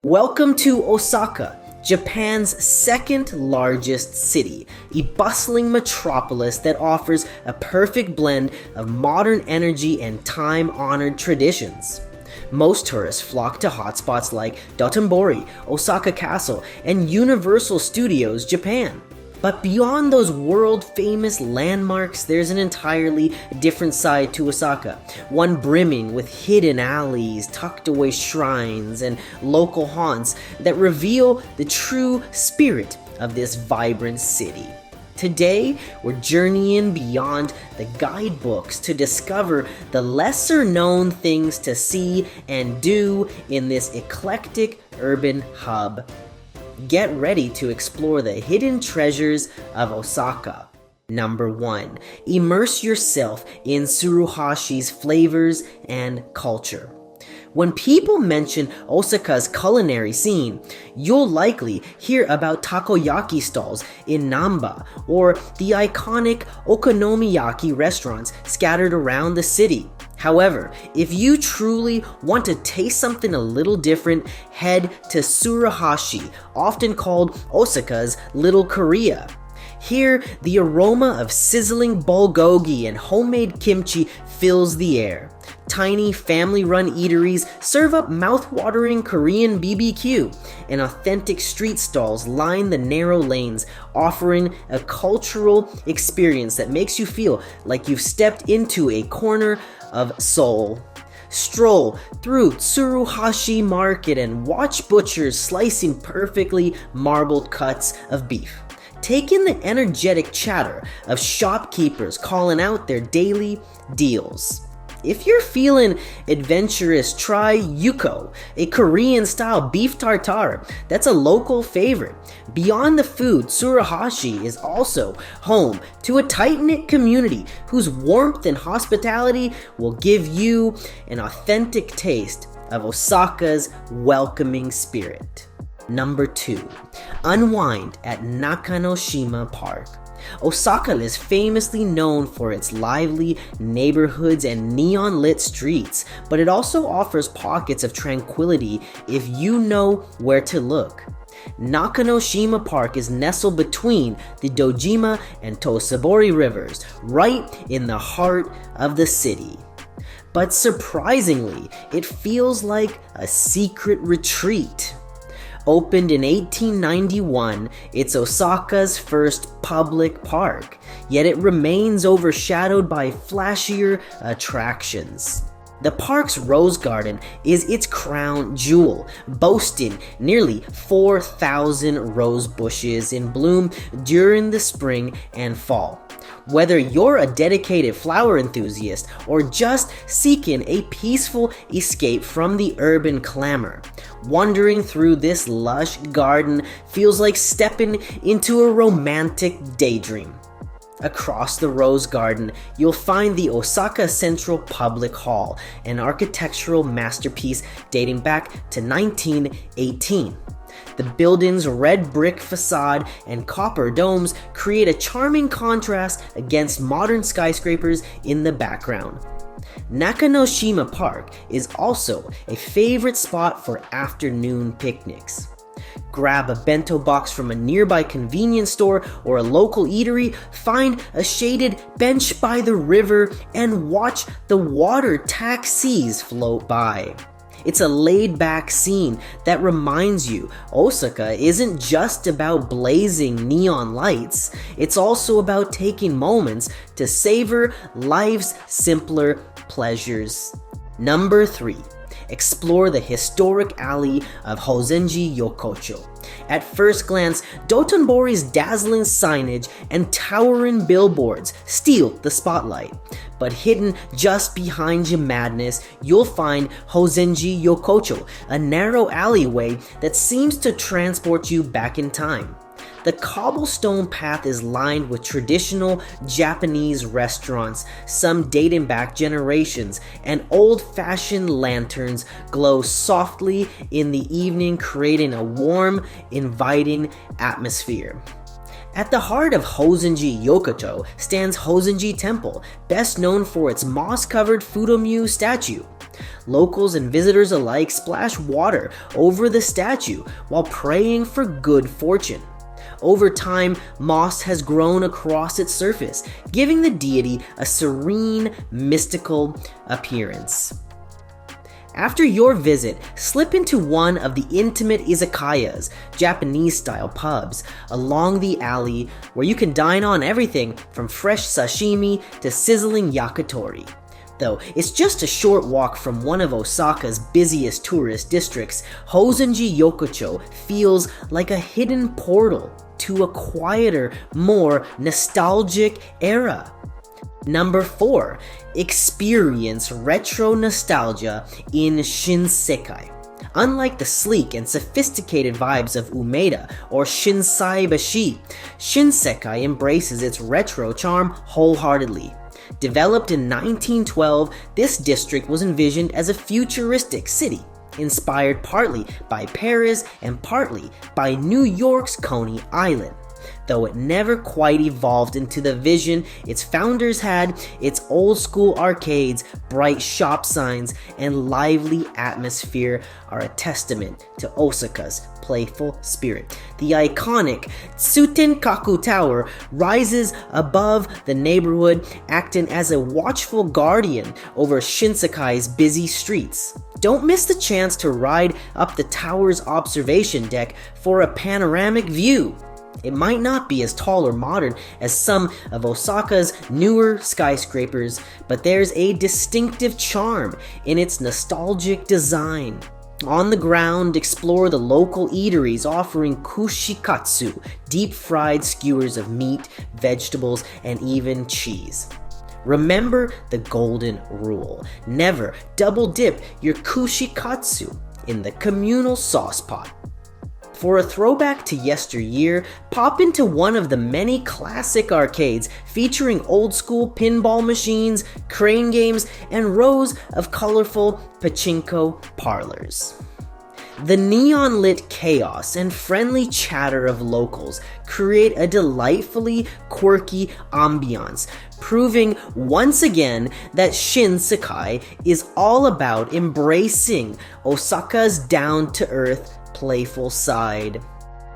Welcome to Osaka, Japan's second largest city, a bustling metropolis that offers a perfect blend of modern energy and time-honored traditions. Most tourists flock to hotspots like Dōtonbori, Osaka Castle, and Universal Studios Japan. But beyond those world-famous landmarks, there's an entirely different side to Osaka, one brimming with hidden alleys, tucked-away shrines, and local haunts that reveal the true spirit of this vibrant city. Today, we're journeying beyond the guidebooks to discover the lesser-known things to see and do in this eclectic urban hub. Get ready to explore the hidden treasures of Osaka. Number 1. Immerse yourself in Tsuruhashi's flavors and culture. When people mention Osaka's culinary scene, you'll likely hear about takoyaki stalls in Namba or the iconic okonomiyaki restaurants scattered around the city. However, if you truly want to taste something a little different, head to Tsuruhashi, often called Osaka's Little Korea. Here, the aroma of sizzling bulgogi and homemade kimchi fills the air. Tiny family-run eateries serve up mouth-watering Korean BBQ, and authentic street stalls line the narrow lanes, offering a cultural experience that makes you feel like you've stepped into a corner of Seoul. Stroll through Tsuruhashi Market and watch butchers slicing perfectly marbled cuts of beef. Take in the energetic chatter of shopkeepers calling out their daily deals. If you're feeling adventurous, try Yuko, a Korean-style beef tartare that's a local favorite. Beyond the food, Tsuruhashi is also home to a tight-knit community whose warmth and hospitality will give you an authentic taste of Osaka's welcoming spirit. Number 2. Unwind at Nakanoshima Park. Osaka is famously known for its lively neighborhoods and neon-lit streets, but it also offers pockets of tranquility if you know where to look. Nakanoshima Park is nestled between the Dojima and Tōsabori rivers, right in the heart of the city. But surprisingly, it feels like a secret retreat. Opened in 1891, it's Osaka's first public park, yet it remains overshadowed by flashier attractions. The park's rose garden is its crown jewel, boasting nearly 4,000 rose bushes in bloom during the spring and fall. Whether you're a dedicated flower enthusiast or just seeking a peaceful escape from the urban clamor, wandering through this lush garden feels like stepping into a romantic daydream. Across the Rose Garden, you'll find the Osaka Central Public Hall, an architectural masterpiece dating back to 1918. The building's red brick facade and copper domes create a charming contrast against modern skyscrapers in the background. Nakanoshima Park is also a favorite spot for afternoon picnics. Grab a bento box from a nearby convenience store or a local eatery, find a shaded bench by the river, and watch the water taxis float by. It's a laid-back scene that reminds you Osaka isn't just about blazing neon lights, it's also about taking moments to savor life's simpler pleasures. Number 3. Explore the historic alley of Hozenji Yokocho. At first glance, Dōtonbori's dazzling signage and towering billboards steal the spotlight. But hidden just behind your madness, you'll find Hozenji Yokocho, a narrow alleyway that seems to transport you back in time. The cobblestone path is lined with traditional Japanese restaurants, some dating back generations, and old-fashioned lanterns glow softly in the evening, creating a warm, inviting atmosphere. At the heart of Hozenji Yokocho stands Hozenji Temple, best known for its moss-covered Fudomyu statue. Locals and visitors alike splash water over the statue while praying for good fortune. Over time, moss has grown across its surface, giving the deity a serene, mystical appearance. After your visit, slip into one of the intimate izakayas, Japanese-style pubs, along the alley where you can dine on everything from fresh sashimi to sizzling yakitori. Though it's just a short walk from one of Osaka's busiest tourist districts, Hozenji Yokocho feels like a hidden portal to a quieter, more nostalgic era. Number 4. Experience retro nostalgia in Shinsekai. Unlike the sleek and sophisticated vibes of Umeda or Shinsaibashi, Shinsekai embraces its retro charm wholeheartedly. Developed in 1912, this district was envisioned as a futuristic city, inspired partly by Paris and partly by New York's Coney Island. Though it never quite evolved into the vision its founders had, its old-school arcades, bright shop signs, and lively atmosphere are a testament to Osaka's playful spirit. The iconic Tsutenkaku Tower rises above the neighborhood, acting as a watchful guardian over Shinsekai's busy streets. Don't miss the chance to ride up the tower's observation deck for a panoramic view. It might not be as tall or modern as some of Osaka's newer skyscrapers, but there's a distinctive charm in its nostalgic design. On the ground, explore the local eateries offering kushikatsu, deep-fried skewers of meat, vegetables, and even cheese. Remember the golden rule: never double dip your kushikatsu in the communal sauce pot. For a throwback to yesteryear, pop into one of the many classic arcades featuring old-school pinball machines, crane games, and rows of colorful pachinko parlors. The neon-lit chaos and friendly chatter of locals create a delightfully quirky ambiance, proving once again that Shinsekai is all about embracing Osaka's down-to-earth, playful side.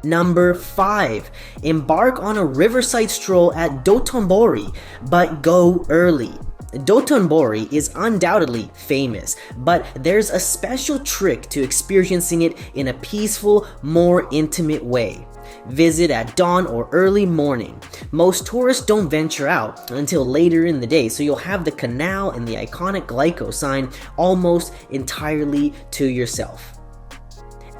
Number 5. Embark on a riverside stroll at Dōtonbori, but go early. Dōtonbori is undoubtedly famous, but there's a special trick to experiencing it in a peaceful, more intimate way. Visit at dawn or early morning. Most tourists don't venture out until later in the day, so you'll have the canal and the iconic Glyco sign almost entirely to yourself.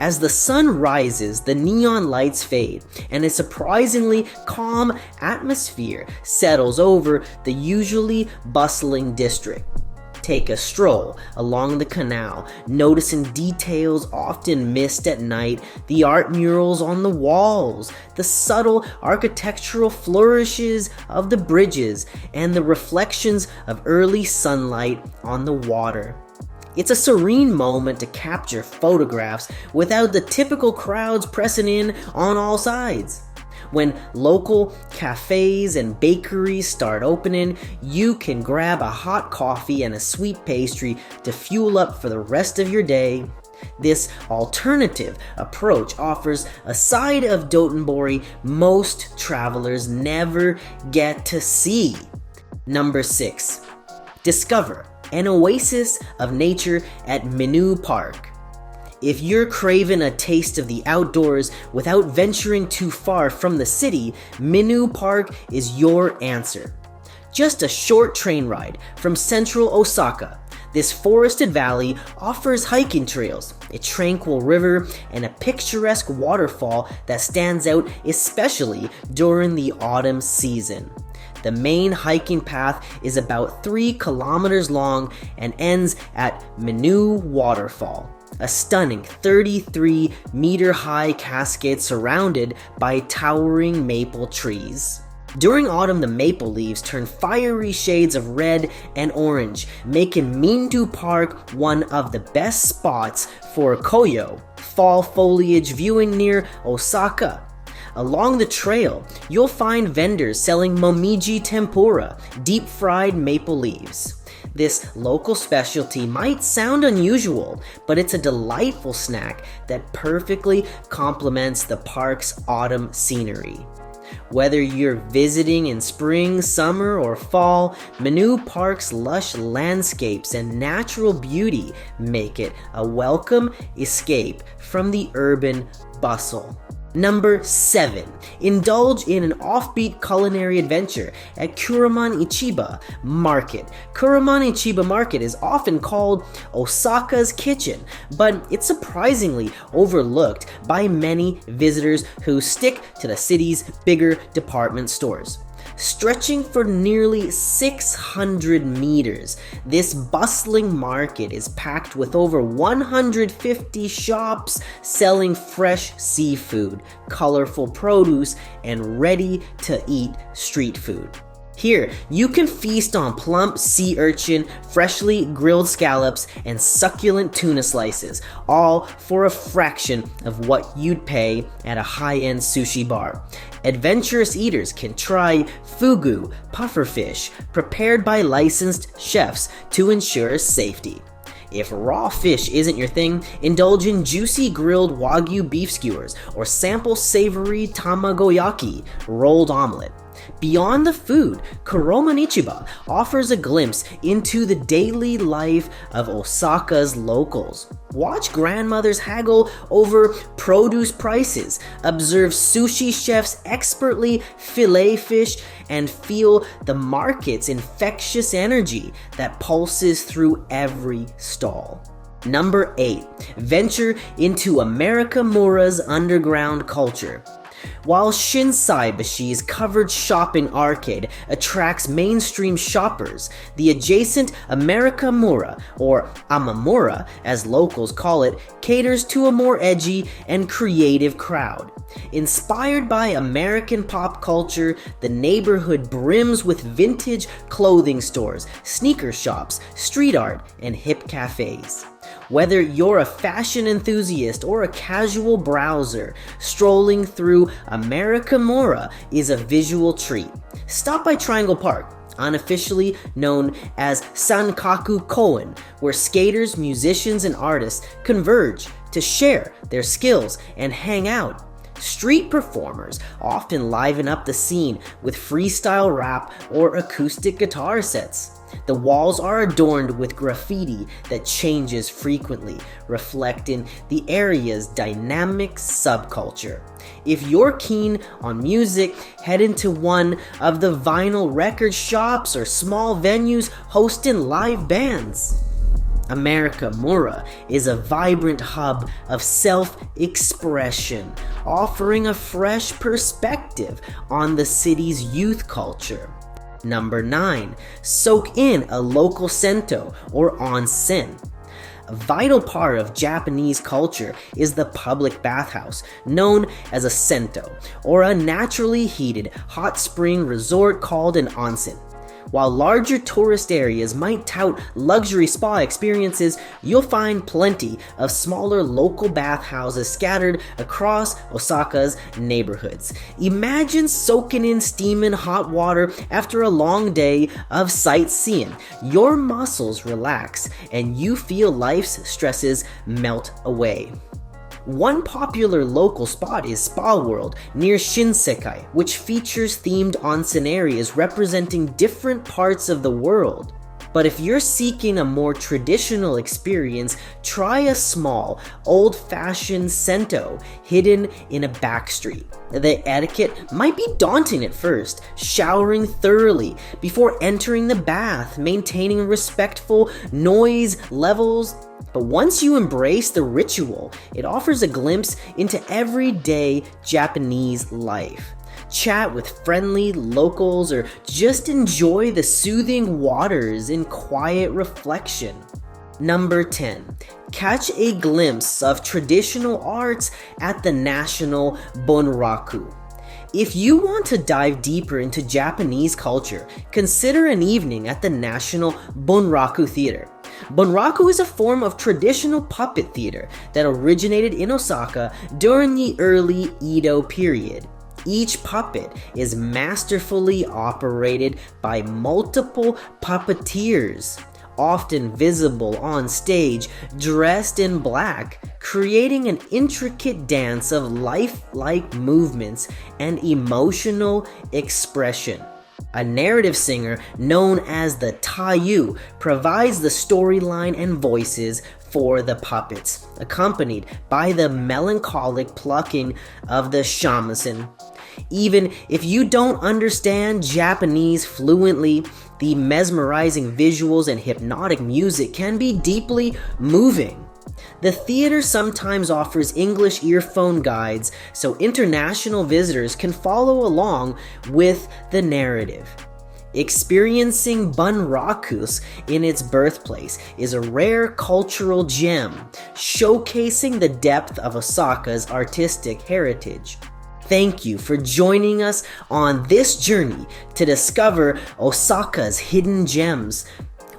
As the sun rises, the neon lights fade, and a surprisingly calm atmosphere settles over the usually bustling district. Take a stroll along the canal, noticing details often missed at night, the art murals on the walls, the subtle architectural flourishes of the bridges, and the reflections of early sunlight on the water. It's a serene moment to capture photographs without the typical crowds pressing in on all sides. When local cafes and bakeries start opening, you can grab a hot coffee and a sweet pastry to fuel up for the rest of your day. This alternative approach offers a side of Dōtonbori most travelers never get to see. Number 6. Discover an oasis of nature at Minoo Park. If you're craving a taste of the outdoors without venturing too far from the city, Minoo Park is your answer. Just a short train ride from central Osaka, this forested valley offers hiking trails, a tranquil river, and a picturesque waterfall that stands out especially during the autumn season. The main hiking path is about 3 kilometers long and ends at Minoo Waterfall, a stunning 33-meter-high cascade surrounded by towering maple trees. During autumn, the maple leaves turn fiery shades of red and orange, making Minoo Park one of the best spots for koyo, fall foliage viewing near Osaka. Along the trail, you'll find vendors selling momiji tempura, deep-fried maple leaves. This local specialty might sound unusual, but it's a delightful snack that perfectly complements the park's autumn scenery. Whether you're visiting in spring, summer, or fall, Minoo Park's lush landscapes and natural beauty make it a welcome escape from the urban bustle. Number 7. Indulge in an offbeat culinary adventure at Kuromon Ichiba Market. Kuromon Ichiba Market is often called Osaka's kitchen, but it's surprisingly overlooked by many visitors who stick to the city's bigger department stores. Stretching for nearly 600 meters, this bustling market is packed with over 150 shops selling fresh seafood, colorful produce, and ready-to-eat street food. Here, you can feast on plump sea urchin, freshly grilled scallops, and succulent tuna slices, all for a fraction of what you'd pay at a high-end sushi bar. Adventurous eaters can try fugu, pufferfish, prepared by licensed chefs to ensure safety. If raw fish isn't your thing, indulge in juicy grilled wagyu beef skewers or sample savory tamagoyaki rolled omelet. Beyond the food, Kuromon Ichiba offers a glimpse into the daily life of Osaka's locals. Watch grandmothers haggle over produce prices, observe sushi chefs expertly fillet fish, and feel the market's infectious energy that pulses through every stall. Number 8. Venture into America-Mura's underground culture. While Shinsekai-bashi's covered shopping arcade attracts mainstream shoppers, the adjacent America-Mura, or Amamura as locals call it, caters to a more edgy and creative crowd. Inspired by American pop culture, the neighborhood brims with vintage clothing stores, sneaker shops, street art, and hip cafes. Whether you're a fashion enthusiast or a casual browser, strolling through America-Mura is a visual treat. Stop by Triangle Park, unofficially known as Sankaku Koen, where skaters, musicians, and artists converge to share their skills and hang out. Street performers often liven up the scene with freestyle rap or acoustic guitar sets. The walls are adorned with graffiti that changes frequently, reflecting the area's dynamic subculture. If you're keen on music, head into one of the vinyl record shops or small venues hosting live bands. America-Mura is a vibrant hub of self-expression, offering a fresh perspective on the city's youth culture. Number 9. Soak in a local Sento or Onsen. A vital part of Japanese culture is the public bathhouse, known as a Sento, or a naturally heated hot spring resort called an onsen. While larger tourist areas might tout luxury spa experiences, you'll find plenty of smaller local bathhouses scattered across Osaka's neighborhoods. Imagine soaking in steaming hot water after a long day of sightseeing. Your muscles relax and you feel life's stresses melt away. One popular local spot is Spa World near Shinsekai, which features themed onsen areas representing different parts of the world. But if you're seeking a more traditional experience, try a small, old-fashioned Sento hidden in a backstreet. The etiquette might be daunting at first, showering thoroughly before entering the bath, maintaining respectful noise levels. But once you embrace the ritual, it offers a glimpse into everyday Japanese life. Chat with friendly locals or just enjoy the soothing waters in quiet reflection. Number 10. Catch a glimpse of traditional arts at the National Bunraku. If you want to dive deeper into Japanese culture, consider an evening at the National Bunraku Theater. Bunraku is a form of traditional puppet theater that originated in Osaka during the early Edo period. Each puppet is masterfully operated by multiple puppeteers, often visible on stage, dressed in black, creating an intricate dance of lifelike movements and emotional expression. A narrative singer known as the Taiyu provides the storyline and voices for the puppets, accompanied by the melancholic plucking of the shamisen. Even if you don't understand Japanese fluently, the mesmerizing visuals and hypnotic music can be deeply moving. The theater sometimes offers English earphone guides so international visitors can follow along with the narrative. Experiencing Bunraku in its birthplace is a rare cultural gem, showcasing the depth of Osaka's artistic heritage. Thank you for joining us on this journey to discover Osaka's hidden gems.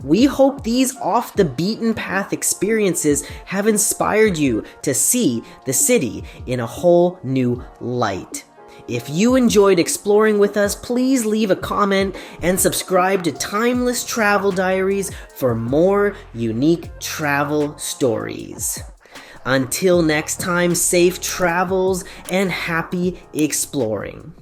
We hope these off-the-beaten-path experiences have inspired you to see the city in a whole new light. If you enjoyed exploring with us, please leave a comment and subscribe to Timeless Travel Diaries for more unique travel stories. Until next time, safe travels and happy exploring.